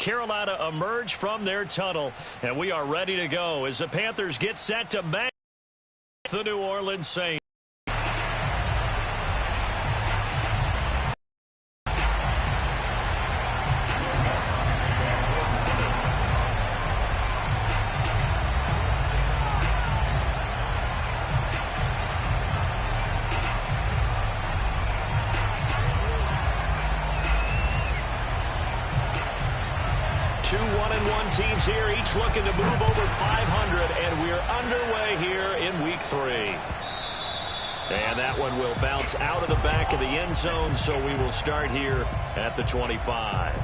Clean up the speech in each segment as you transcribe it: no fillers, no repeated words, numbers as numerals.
Carolina emerge from their tunnel, and we are ready to go as the Panthers get set to match the New Orleans Saints. Two 1-1 teams here, each looking to move over 500, and we're underway here in week 3. And that one will bounce out of the back of the end zone, so we will start here at the 25.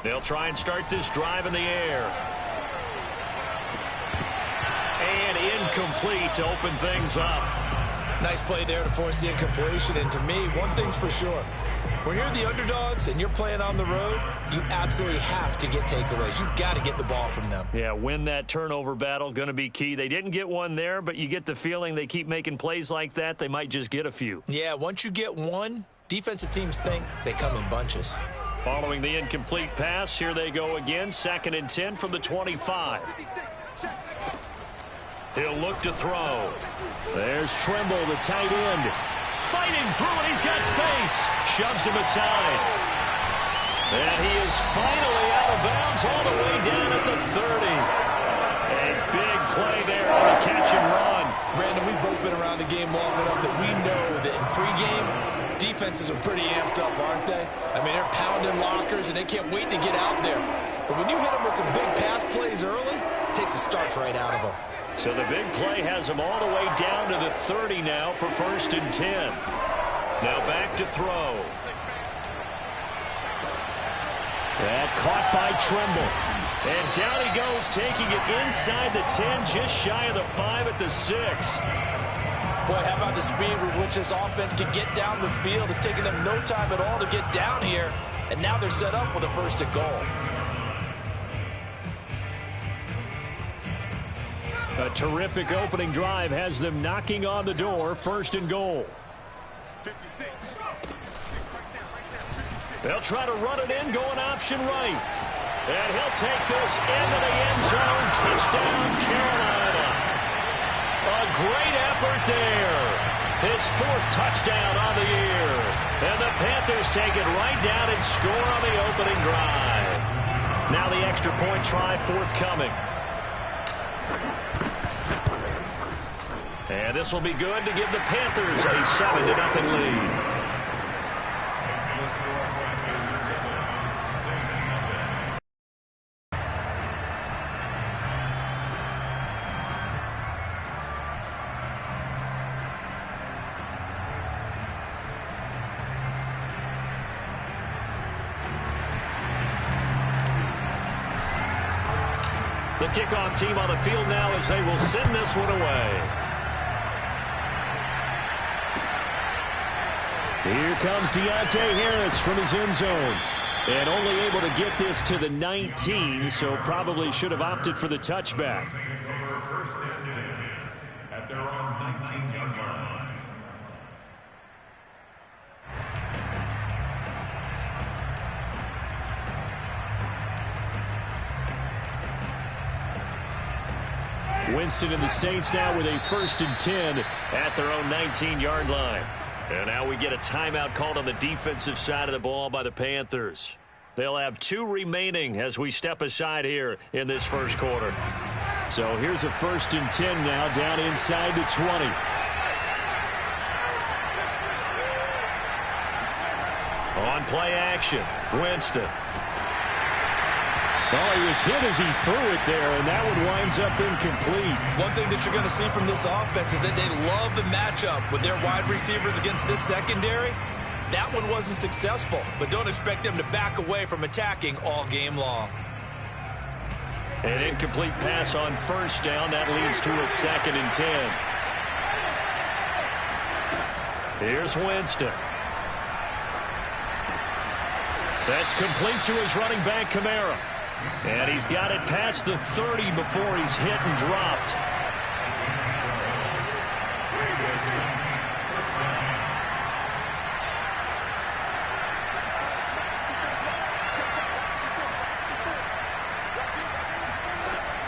They'll try and start this drive in the air. And incomplete to open things up. Nice play there to force the incompletion. And to me, one thing's for sure. When you're the underdogs and you're playing on the road, you absolutely have to get takeaways. You've got to get the ball from them. Yeah, win that turnover battle, going to be key. They didn't get one there, but you get the feeling they keep making plays like that, they might just get a few. Yeah, once you get one, defensive teams think they come in bunches. Following the incomplete pass, here they go again. 2nd and 10 from the 25. He'll look to throw. There's Trimble, the tight end. Fighting through, and he's got space. Shoves him aside. And he is finally out of bounds all the way down at the 30. A big play there on the catch and run. Brandon, we've both been around the game long enough that we know that in pregame, defenses are pretty amped up, aren't they? I mean, they're pounding lockers, and they can't wait to get out there. But when you hit them with some big pass plays early, it takes the starch right out of them. So the big play has them all the way down to the 30 now for 1st and 10. Now back to throw. That caught by Trimble. And down he goes, taking it inside the 10, just shy of the 5 at the 6. Boy, how about the speed with which this offense can get down the field? It's taken them no time at all to get down here. And now they're set up with a 1st and goal. A terrific opening drive has them knocking on the door. 1st and goal. They'll try to run it in, going option right. And he'll take this into the end zone. Touchdown, Carolina. A great effort there. His 4th touchdown on the year. And the Panthers take it right down and score on the opening drive. Now the extra point try forthcoming. And this will be good to give the Panthers a 7-0 lead. The kickoff team on the field now as they will send this one away. Here comes Deontay Harris from his end zone. And only able to get this to the 19, so probably should have opted for the touchback. At their own 19-yard line. Winston and the Saints now with a 1st and 10 at their own 19-yard line. And now we get a timeout called on the defensive side of the ball by the Panthers. They'll have 2 remaining as we step aside here in this 1st quarter. So here's a 1st and 10 now down inside the 20. On play action, Winston. Oh, he was hit as he threw it there, and that one winds up incomplete. One thing that you're going to see from this offense is that they love the matchup with their wide receivers against this secondary. That one wasn't successful, but don't expect them to back away from attacking all game long. An incomplete pass on first down. That leads to a 2nd and 10. Here's Winston. That's complete to his running back, Kamara. And he's got it past the 30 before he's hit and dropped.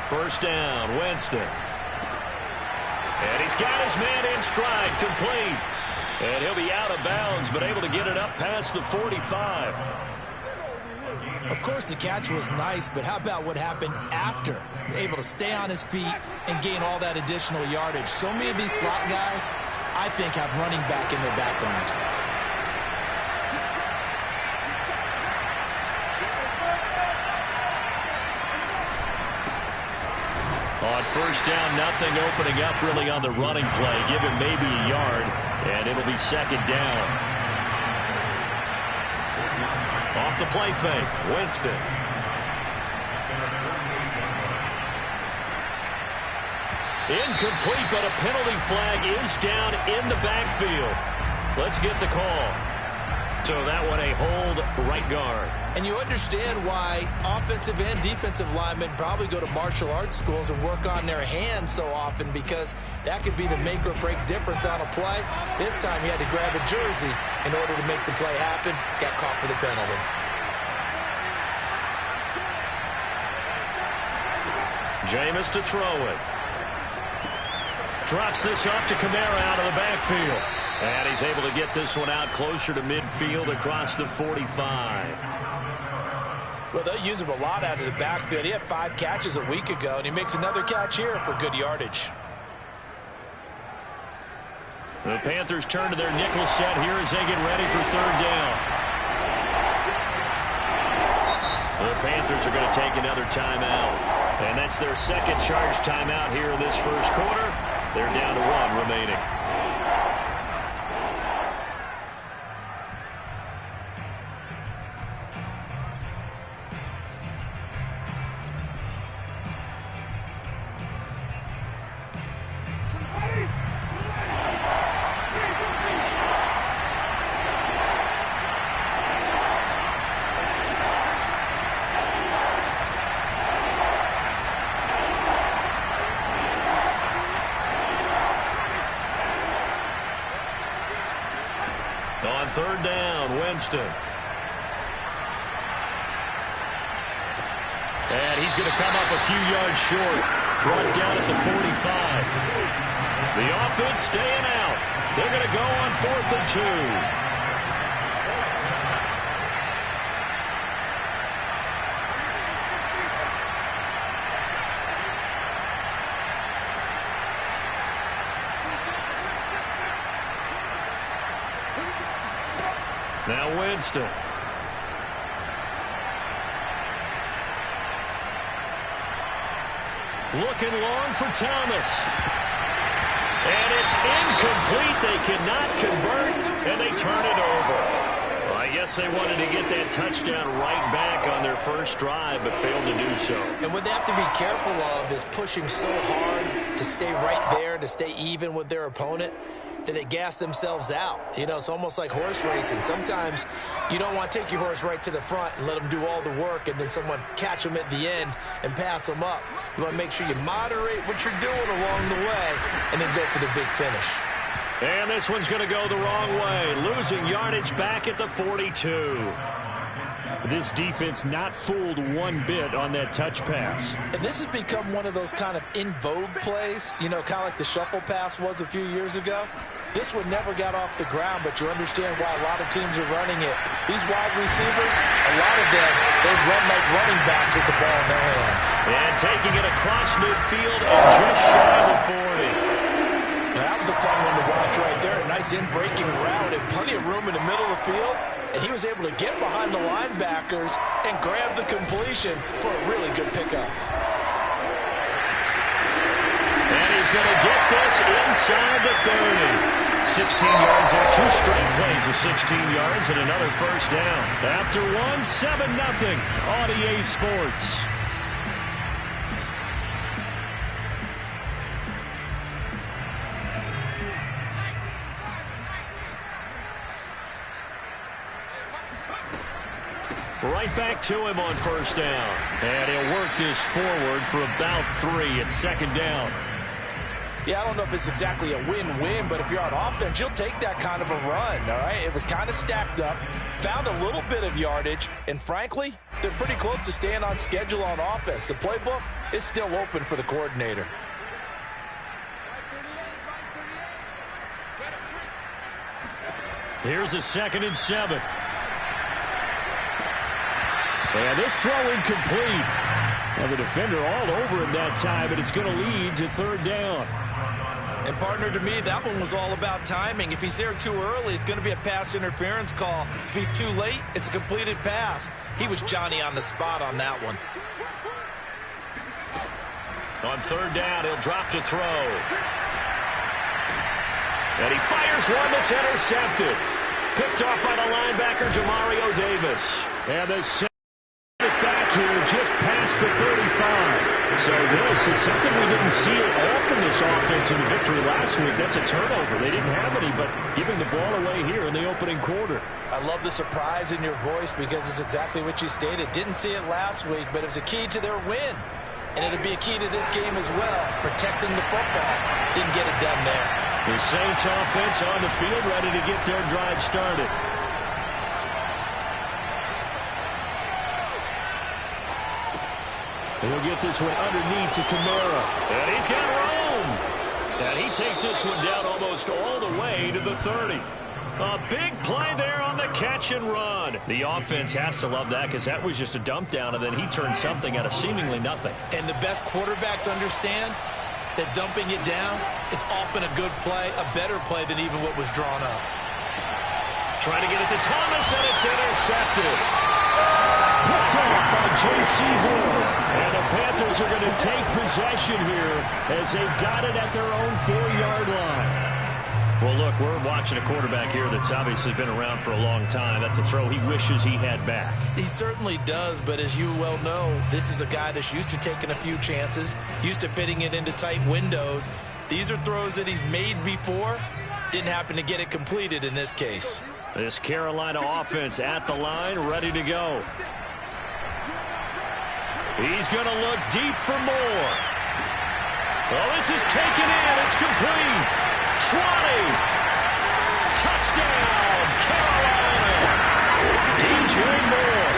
First down, Winston. And he's got his man in stride, complete. And he'll be out of bounds, but able to get it up past the 45. Of course, the catch was nice, but how about what happened after? Able to stay on his feet and gain all that additional yardage. So many of these slot guys, I think, have running back in their background. On first down, nothing opening up really on the running play. Give him maybe a yard, and it'll be 2nd down. Off the play fake, Winston. Incomplete, but a penalty flag is down in the backfield. Let's get the call. So that one a hold, right guard. And you understand why offensive and defensive linemen probably go to martial arts schools and work on their hands so often, because that could be the make or break difference on a play. This time he had to grab a jersey in order to make the play happen. Got caught for the penalty. Jameis to throw it. Drops this off to Kamara out of the backfield. And he's able to get this one out closer to midfield across the 45. Well, they'll use him a lot out of the backfield. He had 5 catches a week ago, and he makes another catch here for good yardage. The Panthers turn to their nickel set here as they get ready for 3rd down. The Panthers are going to take another timeout. And that's their 2nd charge timeout here in this first quarter. They're down to 1 remaining. On 3rd down, Winston. And he's going to come up a few yards short. Brought down at the 45. The offense staying out. They're going to go on 4th and 2. Now Winston. Looking long for Thomas. And it's incomplete. They cannot convert, and they turn it over. Well, I guess they wanted to get that touchdown right back on their first drive, but failed to do so. And what they have to be careful of is pushing so hard to stay right there, to stay even with their opponent, that they gas themselves out. You know, it's almost like horse racing. Sometimes you don't want to take your horse right to the front and let them do all the work, and then someone catch them at the end and pass them up. You want to make sure you moderate what you're doing along the way and then go for the big finish. And this one's going to go the wrong way. Losing yardage back at the 42. This defense not fooled one bit on that touch pass. And this has become one of those kind of in vogue plays, you know, kind of like the shuffle pass was a few years ago. This one never got off the ground, but you understand why a lot of teams are running it. These wide receivers, a lot of them, they've run like running backs with the ball in their hands. And taking it across midfield and just shy of the 40. Now, that was a fun one to watch right there. A nice in-breaking route and plenty of room in the middle of the field. And he was able to get behind the linebackers and grab the completion for a really good pickup. And he's going to get this inside the 30. 16 yards there, 2 straight plays of 16 yards and another first down. After 7-0, on EA Sports. Right back to him on first down. And he'll work this forward for about 3 at second down. Yeah, I don't know if it's exactly a win-win, but if you're on offense, you'll take that kind of a run, all right? It was kind of stacked up, found a little bit of yardage, and frankly, they're pretty close to staying on schedule on offense. The playbook is still open for the coordinator. Here's a 2nd and 7. And this throw incomplete. And the defender all over him that time, and it's going to lead to 3rd down. And partner, to me, that one was all about timing. If he's there too early, it's going to be a pass interference call. If he's too late, it's a completed pass. He was Johnny on the spot on that one. On 3rd down, he'll drop to throw. And he fires one that's intercepted. Picked off by the linebacker, Demario Davis. And the back here just past the 35. So this is something we didn't see all from this offense in the victory last week. That's a turnover. They didn't have any, but giving the ball away here in the opening quarter. I love the surprise in your voice because it's exactly what you stated. Didn't see it last week, but it was a key to their win. And it'll be a key to this game as well, protecting the football. Didn't get it done there. The Saints offense on the field, ready to get their drive started. He'll get this one underneath to Kamara. And he's got room. And he takes this one down almost all the way to the 30. A big play there on the catch and run. The offense has to love that because that was just a dump down, and then he turned something out of seemingly nothing. And the best quarterbacks understand that dumping it down is often a good play, a better play than even what was drawn up. Trying to get it to Thomas, and it's intercepted. Picked off by J.C. Horn. And the Panthers are going to take possession here as they've got it at their own 4-yard line. Well, look, we're watching a quarterback here that's obviously been around for a long time. That's a throw he wishes he had back. He certainly does, but as you well know, this is a guy that's used to taking a few chances, used to fitting it into tight windows. These are throws that he's made before. Didn't happen to get it completed in this case. This Carolina offense at the line, ready to go. He's going to look deep for more. Well, this is taken in. It's complete. 20. Touchdown, Carolina. DJ Moore,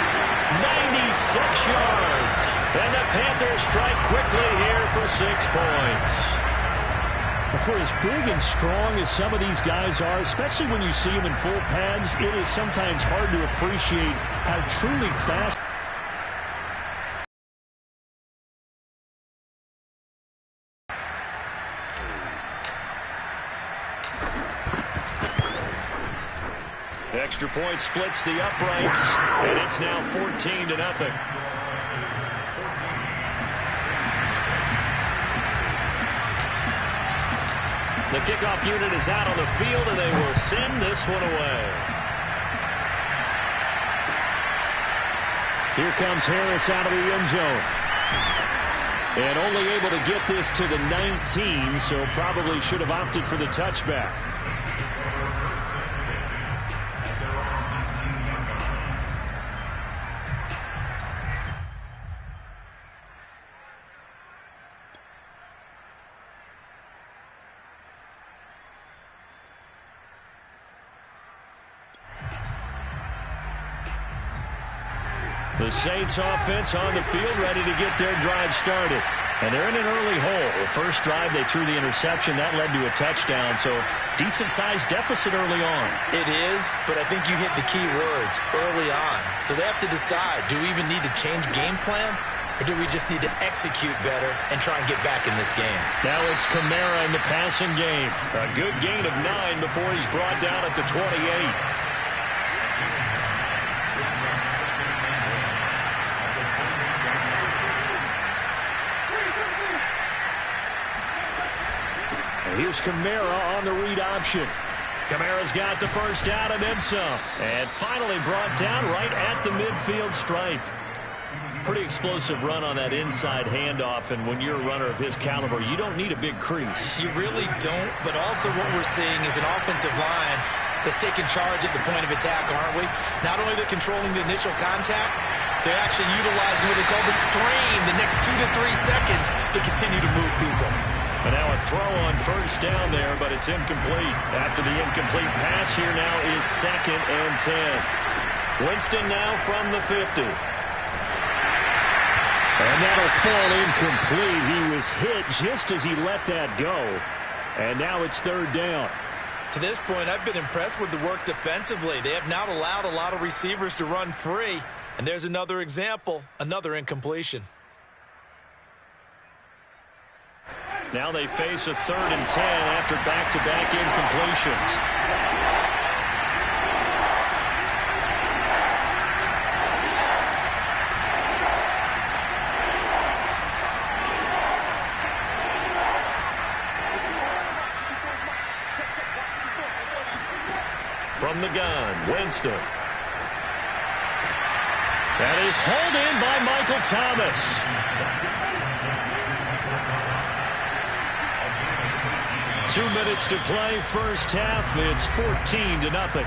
96 yards. And the Panthers strike quickly here for 6 points. For as big and strong as some of these guys are, especially when you see them in full pads, it is sometimes hard to appreciate how truly fast. Extra point splits the uprights, and it's now 14-0. The kickoff unit is out on the field, and they will send this one away. Here comes Harris out of the end zone. And only able to get this to the 19, so probably should have opted for the touchback. The Saints offense on the field ready to get their drive started. And they're in an early hole. The first drive, they threw the interception. That led to a touchdown, so decent-sized deficit early on. It is, but I think you hit the key words, early on. So they have to decide, do we even need to change game plan, or do we just need to execute better and try and get back in this game? Now it's Kamara in the passing game. A good gain of 9 before he's brought down at the 28. Here's Kamara on the read option. Kamara's got the first down and then some. And finally brought down right at the midfield stripe. Pretty explosive run on that inside handoff, and when you're a runner of his caliber, you don't need a big crease. You really don't, but also what we're seeing is an offensive line that's taking charge at the point of attack, aren't we? Not only they're controlling the initial contact, they're actually utilizing what they call the strain the next 2 to 3 seconds to continue to move people. And now a throw on first down there, but it's incomplete. After the incomplete pass, here now is 2nd and 10. Winston now from the 50. And that'll fall incomplete. He was hit just as he let that go. And now it's 3rd down. To this point, I've been impressed with the work defensively. They have not allowed a lot of receivers to run free. And there's another example, another incompletion. Now they face a 3rd and 10 after back-to-back incompletions. From the gun, Winston. That is hauled in by Michael Thomas. Two minutes to play, first half. It's 14-0.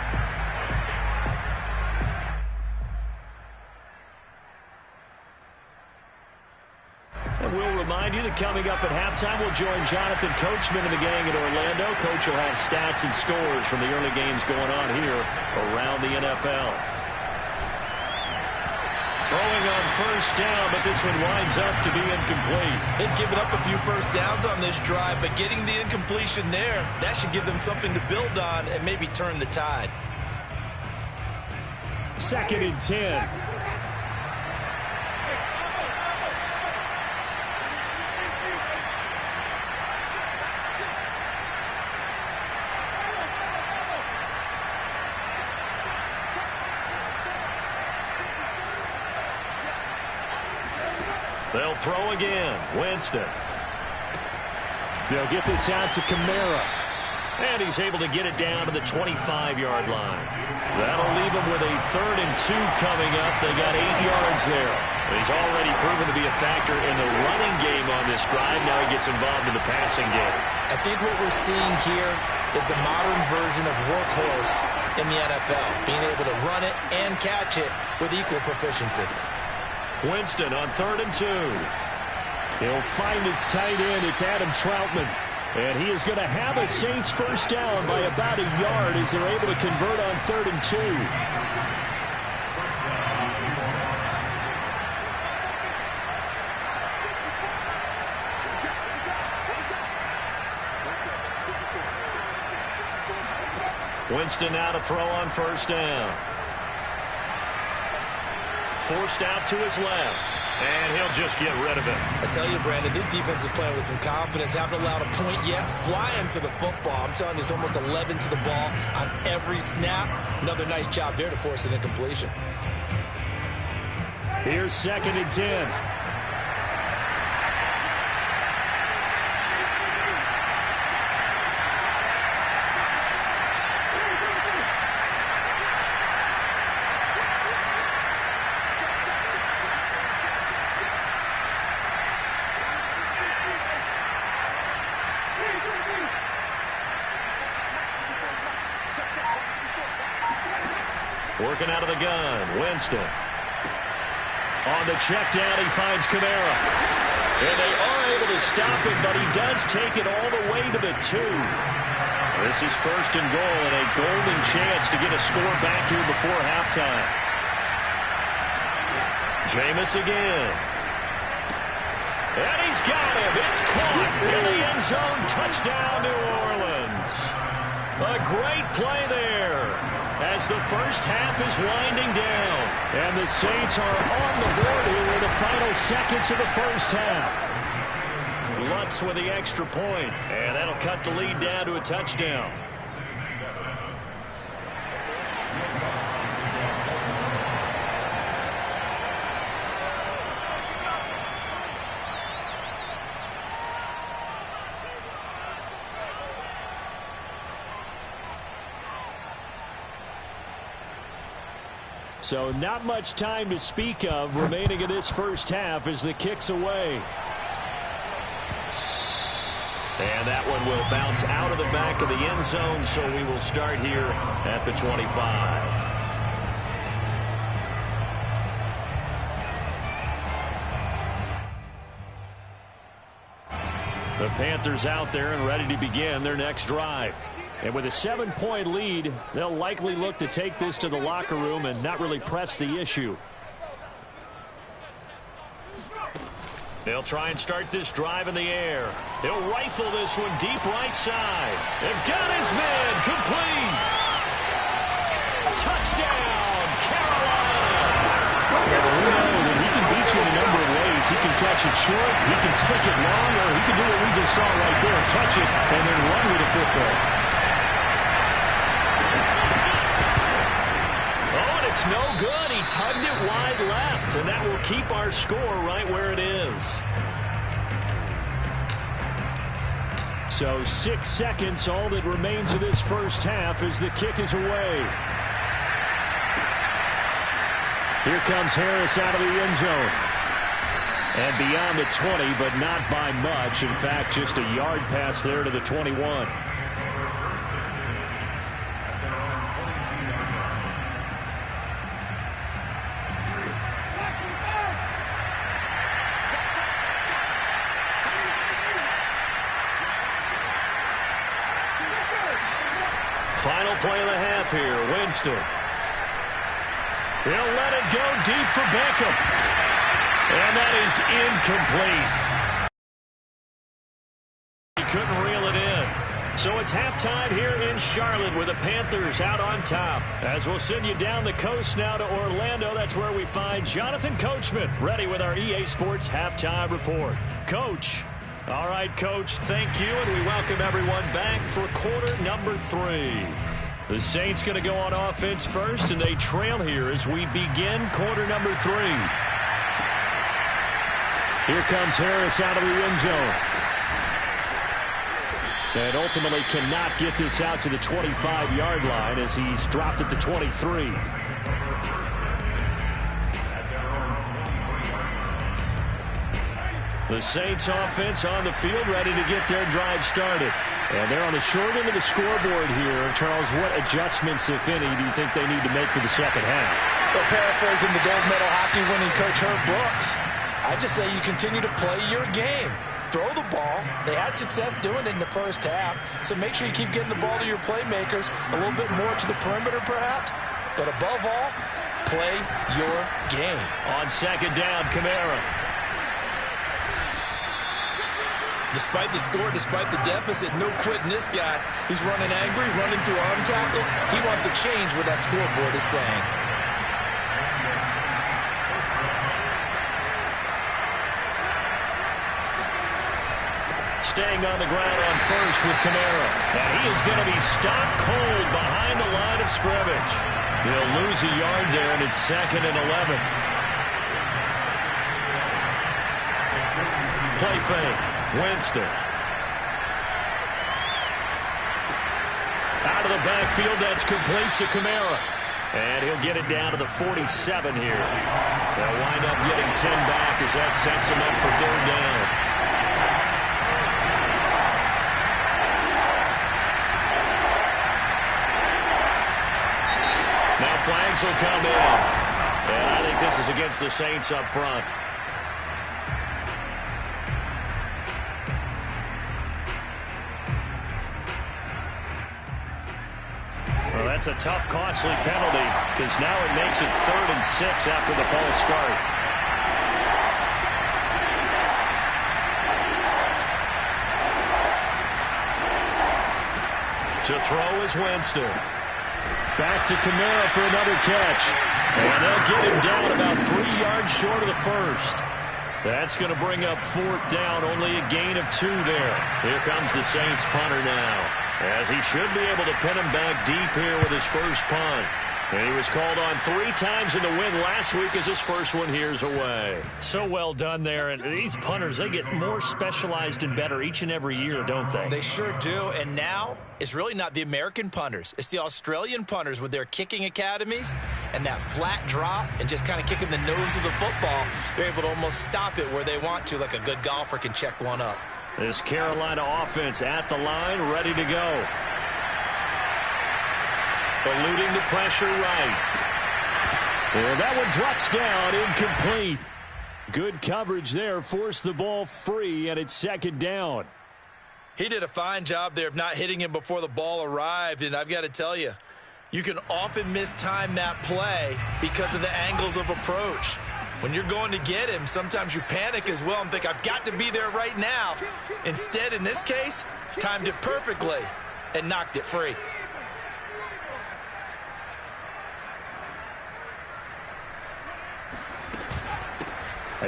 And we'll remind you that coming up at halftime, we'll join Jonathan Coachman and the gang in Orlando. Coach will have stats and scores from the early games going on here around the NFL. Throwing on first down, but this one winds up to be incomplete. They've given up a few first downs on this drive, but getting the incompletion there, that should give them something to build on and maybe turn the tide. 2nd and 10. They'll throw again. Winston. They'll get this out to Kamara. And he's able to get it down to the 25-yard line. That'll leave him with a 3rd and 2 coming up. They got 8 yards there. He's already proven to be a factor in the running game on this drive. Now he gets involved in the passing game. I think what we're seeing here is the modern version of workhorse in the NFL. Being able to run it and catch it with equal proficiency. Winston on 3rd and 2. He'll find his tight end. It's Adam Troutman. And he is going to have a Saints first down by about a yard as they're able to convert on 3rd and 2. Winston now to throw on first down. Forced out to his left. And he'll just get rid of it. I tell you, Brandon, this defense is playing with some confidence. Haven't allowed a point yet. Flying to the football. I'm telling you, it's almost 11 to the ball on every snap. Another nice job there to force an incompletion. Here's 2nd and 10. Working out of the gun, Winston. On the check down, he finds Kamara. And they are able to stop him, but he does take it all the way to the 2. This is 1st and goal and a golden chance to get a score back here before halftime. Jameis again. And he's got him. It's caught in the end zone. Touchdown, New Orleans. A great play there as the first half is winding down. And the Saints are on the board here in the final seconds of the first half. Lutz with the extra point, and that'll cut the lead down to a touchdown. So not much time to speak of remaining in this first half as the kick's away. And that one will bounce out of the back of the end zone, so we will start here at the 25. The Panthers out there and ready to begin their next drive. And with a 7-point lead, they'll likely look to take this to the locker room and not really press the issue. They'll try and start this drive in the air. They'll rifle this one deep right side. They've got his man complete. Touchdown, Carolina. We know that he can beat you in a number of ways. He can catch it short, he can take it long, or he can do what we just saw right there, catch it and then run with the football. Oh, and it's no good. He tugged it wide left, and that will keep our score right where it is. So 6 seconds, all that remains of this first half as the kick is away. Here comes Harris out of the end zone. And beyond the 20, but not by much. In fact, just a yard pass there to the 21. Final play of the half here, Winston. He'll let it go deep for Beckham. And that is incomplete. He couldn't reel it in. So it's halftime here in Charlotte with the Panthers out on top. As we'll send you down the coast now to Orlando, that's where we find Jonathan Coachman ready with our EA Sports Halftime Report. Coach. All right, Coach, thank you, and we welcome everyone back for quarter number 3. The Saints going to go on offense first, and they trail here as we begin quarter number 3. Here comes Harris out of the end zone. And ultimately cannot get this out to the 25-yard line as he's dropped at the 23. The Saints offense on the field ready to get their drive started. And they're on the short end of the scoreboard here. Charles, what adjustments, if any, do you think they need to make for the second half? Well, paraphrasing the gold medal hockey winning coach Herb Brooks, I just say you continue to play your game. Throw the ball. They had success doing it in the first half, so make sure you keep getting the ball to your playmakers, a little bit more to the perimeter perhaps, but above all, play your game. On second down, Kamara. Despite the score, despite the deficit, no quitting this guy. He's running angry, running through arm tackles. He wants to change what that scoreboard is saying. Staying on the ground on first with Kamara. And he is going to be stopped cold behind the line of scrimmage. He'll lose a yard there, and it's 2nd and 11. Play fake. Winston. Out of the backfield, that's complete to Kamara. And he'll get it down to the 47 here. They'll wind up getting 10 back as that sets him up for 3rd down. Now flags will come in. And I think this is against the Saints up front. Well, that's a tough, costly penalty because now it makes it 3rd and 6 after the false start. To throw is Winston. Back to Kamara for another catch. And they'll get him down about 3 yards short of the first. That's going to bring up 4th down, only a gain of 2 there. Here comes the Saints punter now, as he should be able to pin him back deep here with his first punt. And he was called on 3 times in the win last week as his first one here's away. So well done there. And these punters, they get more specialized and better each and every year, don't they? They sure do. And now it's really not the American punters. It's the Australian punters with their kicking academies and that flat drop and just kind of kicking the nose of the football. They're able to almost stop it where they want to, like a good golfer can check one up. This Carolina offense at the line, ready to go. Eluding the pressure right. And that one drops down, incomplete. Good coverage there, forced the ball free, and it's second down. He did a fine job there of not hitting him before the ball arrived, and I've got to tell you, you can often mistime that play because of the angles of approach. When you're going to get him, sometimes you panic as well and think, I've got to be there right now. Instead, in this case, timed it perfectly and knocked it free.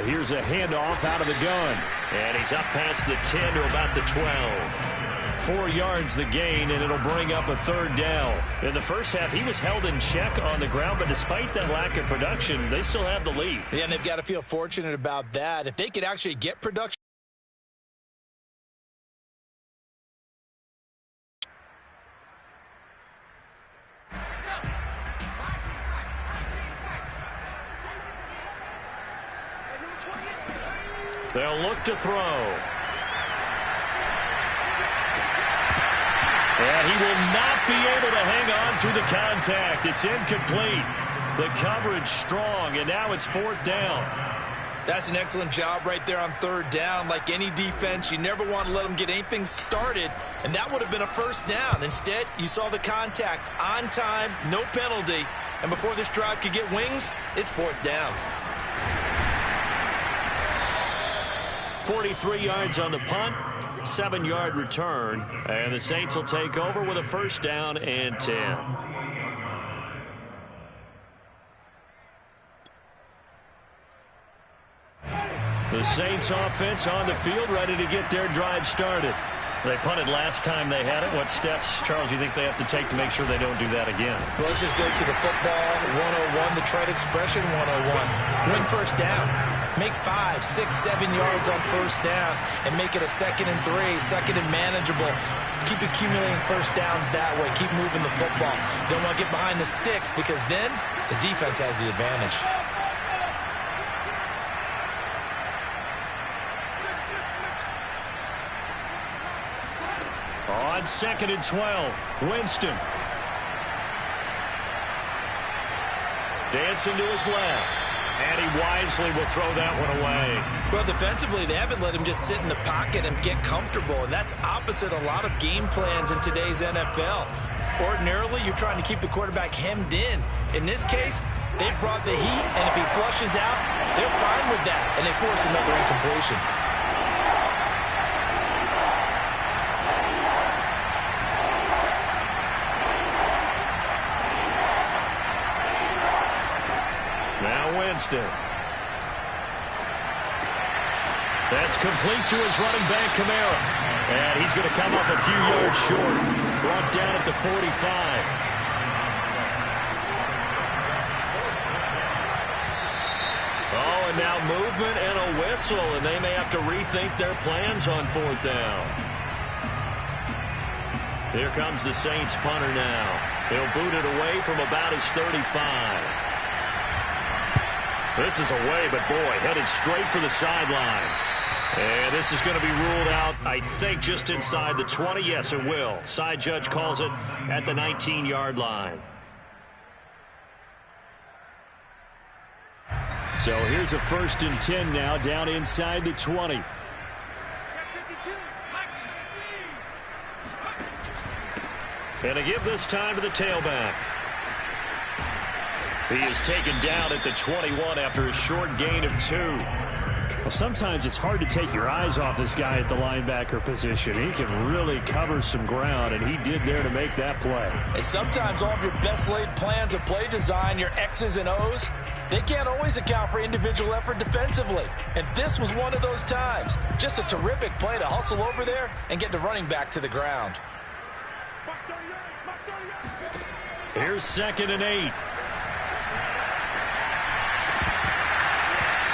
Here's a handoff out of the gun. And he's up past the 10 to about the 12. 4 yards the gain, and it'll bring up a third down. In the first half, he was held in check on the ground, but despite that lack of production, they still have the lead. Yeah, and they've got to feel fortunate about that. If they could actually get production. They'll look to throw. And he will not be able to hang on through the contact. It's incomplete. The coverage strong, and now it's 4th down. That's an excellent job right there on 3rd down. Like any defense, you never want to let them get anything started, and that would have been a 1st down. Instead, you saw the contact on time, no penalty, and before this drive could get wings, it's 4th down. 43 yards on the punt, 7-yard return, and the Saints will take over with a 1st down and 10. The Saints offense on the field, ready to get their drive started. They punted last time they had it. What steps, Charles, you think they have to take to make sure they don't do that again? Well, let's just go to the football 101, the trade expression 101. Win 1st down. Make 5, 6, 7 yards on 1st down and make it a 2nd and 3, 2nd and manageable. Keep accumulating 1st downs that way. Keep moving the football. You don't want to get behind the sticks because then the defense has the advantage. On 2nd and 12, Winston. Dancing to his left. And he wisely will throw that one away. Well, defensively, they haven't let him just sit in the pocket and get comfortable, and that's opposite a lot of game plans in today's NFL. Ordinarily, you're trying to keep the quarterback hemmed in. In this case, they brought the heat, and if he flushes out, they're fine with that, and they force another incompletion. Winston. That's complete to his running back, Kamara. And he's going to come up a few yards short. Brought down at the 45. Oh, and now movement and a whistle, and they may have to rethink their plans on 4th down. Here comes the Saints punter now. He'll boot it away from about his 35. This is away, but boy, headed straight for the sidelines. And this is going to be ruled out, I think, just inside the 20. Yes, it will. Side judge calls it at the 19-yard line. So here's a 1st and 10 now, down inside the 20. And to give this time to the tailback. He is taken down at the 21 after a short gain of 2. Well, sometimes it's hard to take your eyes off this guy at the linebacker position. He can really cover some ground, and he did there to make that play. And sometimes all of your best laid plans of play design, your X's and O's, they can't always account for individual effort defensively. And this was one of those times. Just a terrific play to hustle over there and get the running back to the ground. Here's 2nd and 8.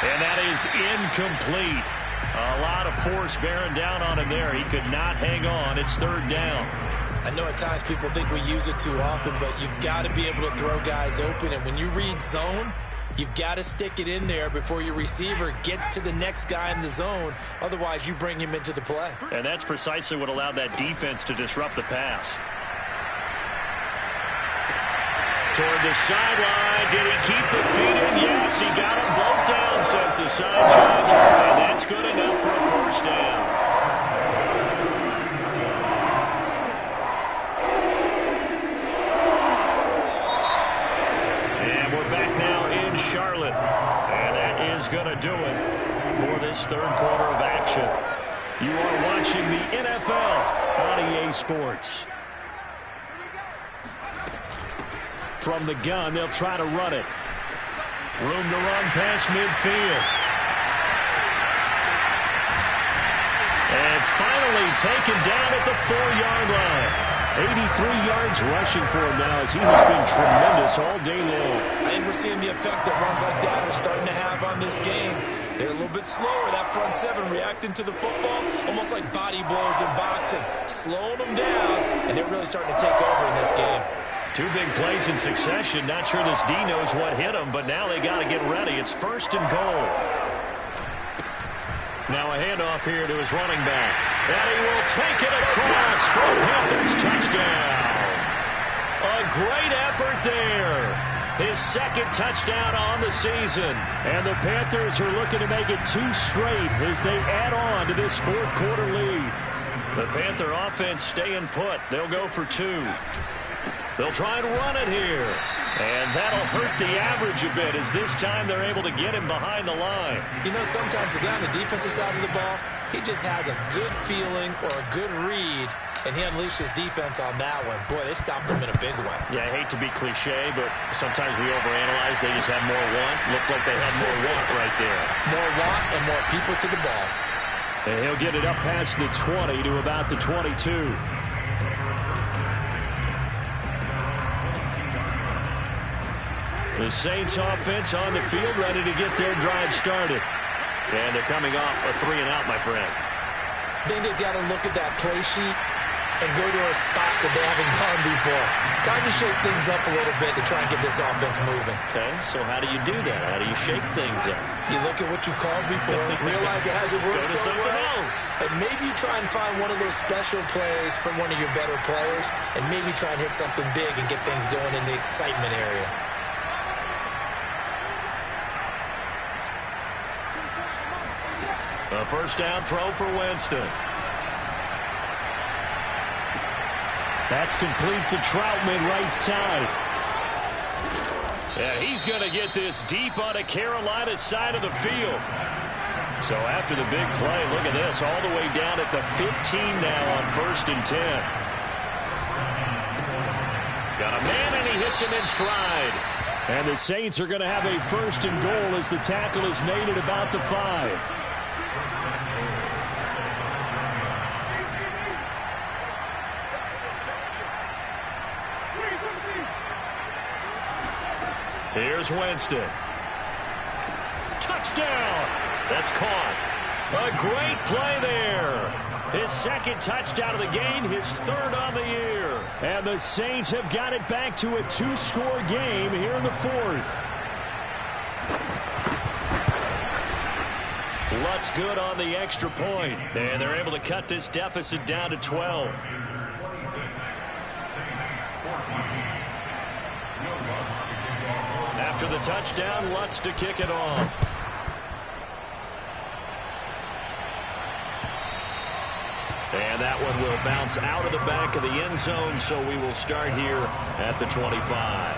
And that is incomplete. A lot of force bearing down on him there. He could not hang on. It's third down. I know at times people think we use it too often, but you've got to be able to throw guys open. And when you read zone, you've got to stick it in there before your receiver gets to the next guy in the zone. Otherwise, you bring him into the play. And that's precisely what allowed that defense to disrupt the pass. Toward the sideline. Did he keep the feet in? Yes, he got them both down, says the side judge. And that's good enough for a first down. And we're back now in Charlotte. And that is going to do it for this third quarter of action. You are watching the NFL on EA Sports. From the gun, they'll try to run it. Room to run past midfield. And finally taken down at the 4-yard line. 83 yards rushing for him now as he has been tremendous all day long. I think we're seeing the effect that runs like that are starting to have on this game. They're a little bit slower, that front seven, reacting to the football, almost like body blows in boxing, slowing them down, and they're really starting to take over in this game. Two big plays in succession. Not sure this D knows what hit him, but now they got to get ready. It's first and goal. Now a handoff here to his running back. And he will take it across for a Panthers touchdown. A great effort there. His second touchdown on the season. And the Panthers are looking to make it 2 straight as they add on to this fourth quarter lead. The Panther offense staying put. They'll go for 2. They'll try and run it here. And that'll hurt the average a bit as this time they're able to get him behind the line. You know, sometimes the guy on the defensive side of the ball, he just has a good feeling or a good read, and he unleashed his defense on that one. Boy, they stopped him in a big way. Yeah, I hate to be cliche, but sometimes we overanalyze. They just had more want. Looked like they had more want right there. More want and more people to the ball. And he'll get it up past the 20 to about the 22. The Saints offense on the field, ready to get their drive started. And they're coming off a 3-and-out, my friend. I think they've got to look at that play sheet and go to a spot that they haven't gone before. Time to shake things up a little bit to try and get this offense moving. Okay, so how do you do that? How do you shake things up? You look at what you've called before, realize it hasn't worked Go to so something well, else. and maybe you try and find one of those special plays from one of your better players, and maybe try and hit something big and get things going in the excitement area. A first down throw for Winston. That's complete to Troutman, right side. Yeah, he's going to get this deep on the Carolina side of the field. So after the big play, look at this, all the way down at the 15 now on 1st and 10. Got a man, and he hits him in stride. And the Saints are going to have a 1st and goal as the tackle is made at about the 5. Here's Winston. Touchdown! That's caught. A great play there. His second touchdown of the game, his 3rd on the year. And the Saints have got it back to a 2-score game here in the 4th. Lutz good on the extra point. And they're able to cut this deficit down to 12. After the touchdown, Lutz to kick it off. And that one will bounce out of the back of the end zone, so we will start here at the 25.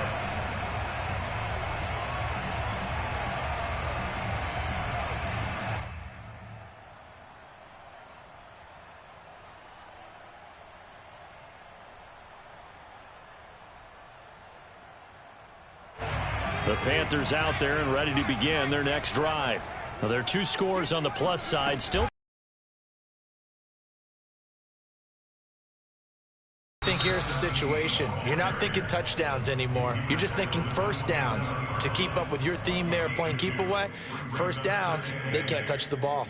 The Panthers out there and ready to begin their next drive. Now, there are 2 scores on the plus side. Still I think here's the situation. You're not thinking touchdowns anymore. You're just thinking first downs. To keep up with your theme there playing keep away, first downs, they can't touch the ball.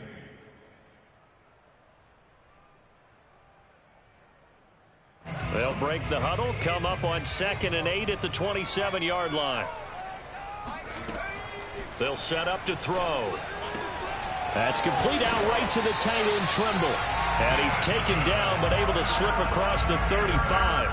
They'll break the huddle, come up on 2nd and 8 at the 27-yard line. They'll set up to throw. That's complete out right to the tight end, Trimble. And he's taken down, but able to slip across the 35.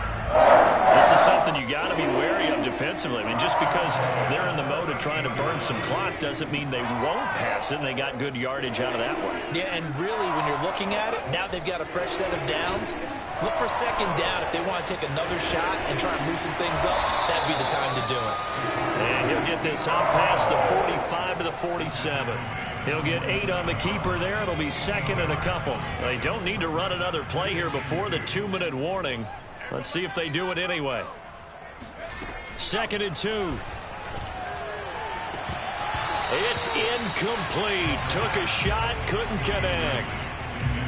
This is something you got to be wary of defensively. I mean, just because they're in the mode of trying to burn some clock doesn't mean they won't pass it, and they got good yardage out of that one. Yeah, and really, when you're looking at it, now they've got a fresh set of downs. Look for second down if they want to take another shot and try and loosen things up. That'd be the time to do it. And he'll get this out past the 45 to the 47. He'll get 8 on the keeper there. It'll be 2nd and a couple. They don't need to run another play here before the 2-minute warning. Let's see if they do it anyway. 2nd and 2. It's incomplete. Took a shot, couldn't connect.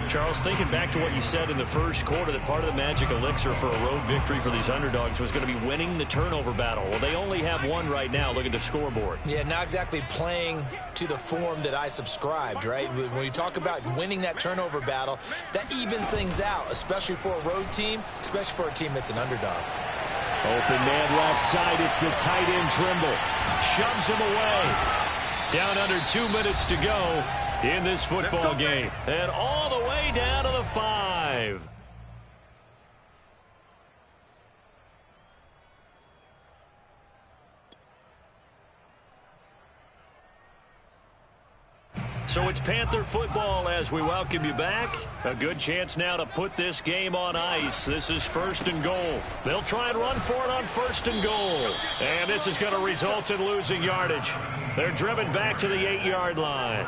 Charles, thinking back to what you said in the first quarter, that part of the magic elixir for a road victory for these underdogs was going to be winning the turnover battle. Well, they only have one right now. Look at the scoreboard. Yeah, not exactly playing to the form that I subscribed, right? When you talk about winning that turnover battle, that evens things out, especially for a road team, especially for a team that's an underdog. Open man left side. It's the tight end, Trimble. Shoves him away. Down under 2 minutes to go in this football game. And all the way down to the 5. So it's Panther football as we welcome you back. A good chance now to put this game on ice. This is 1st and goal. They'll try and run for it on 1st and goal. And this is going to result in losing yardage. They're driven back to the 8-yard line.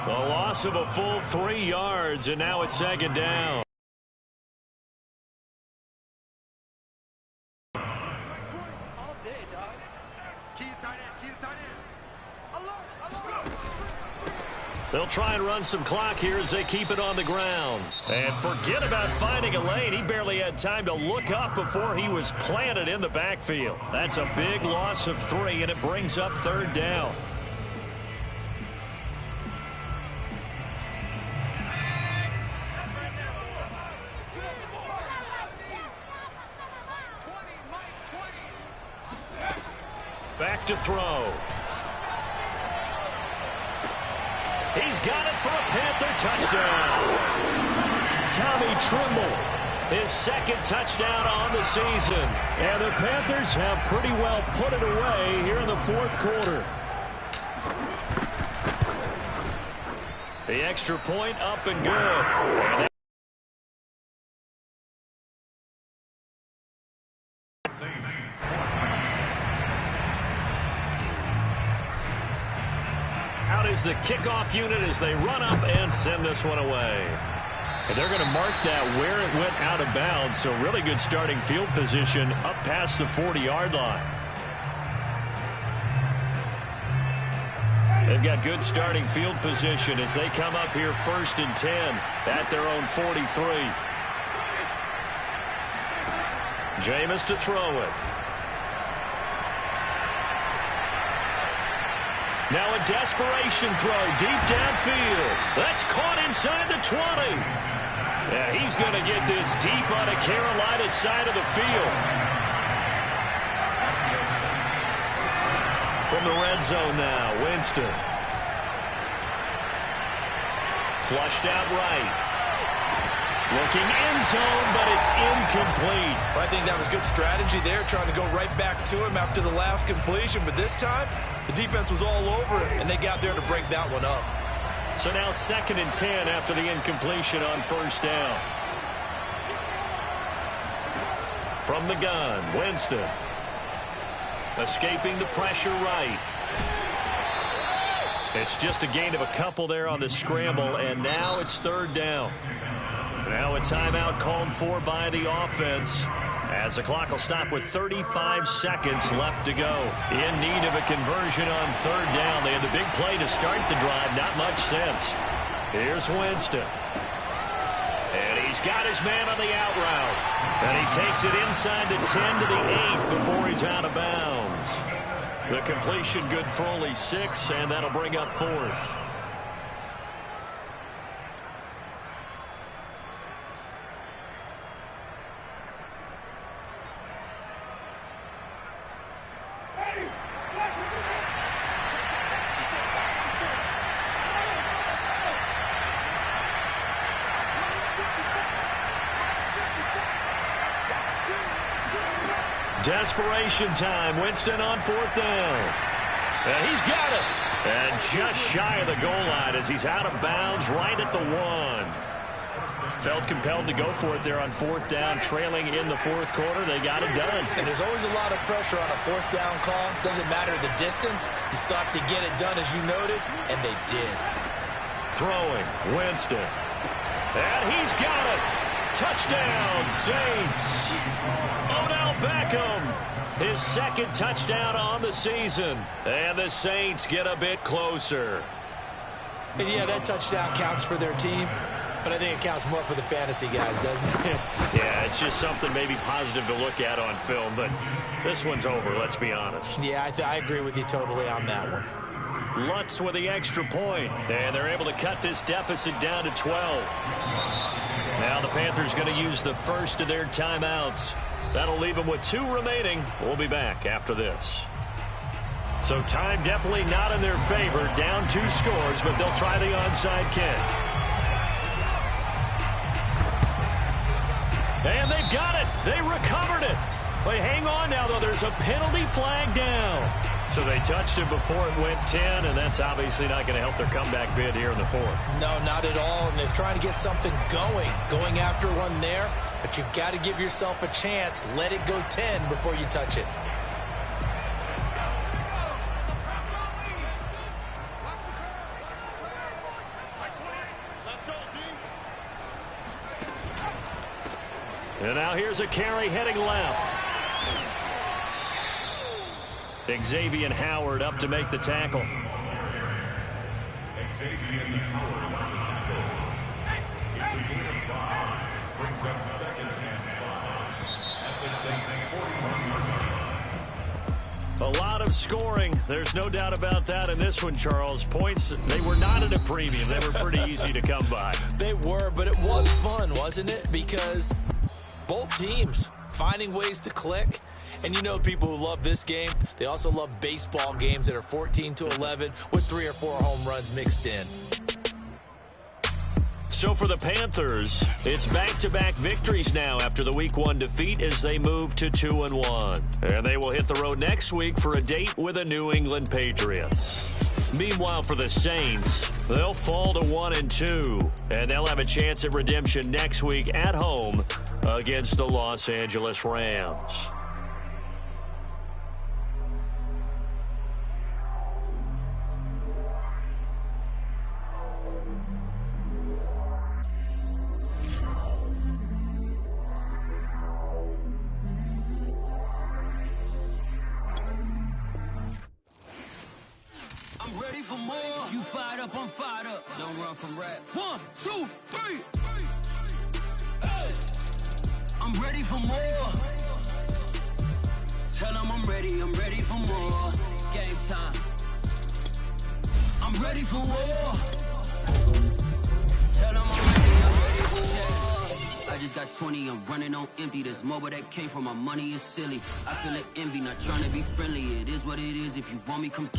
A loss of a full 3 yards, and now it's 2nd down. They'll try and run some clock here as they keep it on the ground. And forget about finding a lane. He barely had time to look up before he was planted in the backfield. That's a big loss of 3, and it brings up 3rd down. Back to throw. He's got it for a Panther touchdown. Tommy Trimble, his 2nd touchdown on the season. And the Panthers have pretty well put it away here in the 4th quarter. The extra point up and good. Out is the kickoff unit as they run up and send this one away. And they're going to mark that where it went out of bounds. So really good starting field position up past the 40-yard line. They've got good starting field position as they come up here 1st and 10 at their own 43. Jameis to throw it. Now a desperation throw deep downfield. That's caught inside the 20. Yeah, he's going to get this deep on a Carolina side of the field. From the red zone now, Winston. Flushed out right. Looking end zone, but it's incomplete. Well, I think that was good strategy there, trying to go right back to him after the last completion. But this time, the defense was all over it, and they got there to break that one up. So now 2nd and 10 after the incompletion on 1st down. From the gun, Winston. Escaping the pressure right. It's just a gain of a couple there on the scramble, and now it's 3rd down. Now a timeout called for by the offense as the clock will stop with 35 seconds left to go. In need of a conversion on 3rd down. They had the big play to start the drive. Not much sense. Here's Winston. And he He's got his man on the out route. And he takes it inside the 10 to the 8 before he's out of bounds. The completion good for only 6, and that'll bring up 4th. Desperation time. Winston on 4th down. And he's got it. And just shy of the goal line as he's out of bounds right at the 1. Felt compelled to go for it there on 4th down, trailing in the 4th quarter. They got it done. And there's always a lot of pressure on a 4th down call. Doesn't matter the distance. You still have to get it done, as you noted, and they did. Throwing, Winston. And he's got it. Touchdown, Saints. Odell Beckham, his 2nd touchdown on the season. And the Saints get a bit closer. And yeah, that touchdown counts for their team, but I think it counts more for the fantasy guys, doesn't it? Yeah, it's just something maybe positive to look at on film, but this one's over, let's be honest. Yeah, I agree with you totally on that one. Lutz with the extra point, and they're able to cut this deficit down to 12. Now the Panthers going to use the first of their timeouts. That'll leave them with 2 remaining. We'll be back after this. So time definitely not in their favor. Down 2 scores, but they'll try the onside kick. And they've got it. They recovered it. But hang on now, though. There's a penalty flag down. So they touched it before it went 10, and that's obviously not going to help their comeback bid here in the 4th. No, not at all. And they're trying to get something going after one there. But you've got to give yourself a chance. Let it go 10 before you touch it. And now here's a carry heading left. Xavier Howard up to make the tackle. Xavier Howard on the tackle. It's a gain of 5. Brings up 2nd and 5 at the Saints' 41-yard line. A lot of scoring. There's no doubt about that in this one, Charles. Points, they were not at a premium. They were pretty easy to come by. They were, but it was fun, wasn't it? Because both teams finding ways to click. And you know people who love this game, they also love baseball games that are 14-11 with 3 or 4 home runs mixed in. So for the Panthers, it's back-to-back victories now after the Week 1 defeat as they move to 2-1. And they will hit the road next week for a date with the New England Patriots. Meanwhile, for the Saints, they'll fall to 1-2, and they'll have a chance at redemption next week at home against the Los Angeles Rams. You fired up, I'm fired up. Don't run from rap. 1, 2, 3. Hey. I'm ready for more. Tell them I'm ready for more. Game time. I'm ready for war. Tell them I'm ready for war. I just got 20, I'm running on empty. This mobile that came from my money is silly. I feel like envy, not trying to be friendly. It is what it is. If you want me, come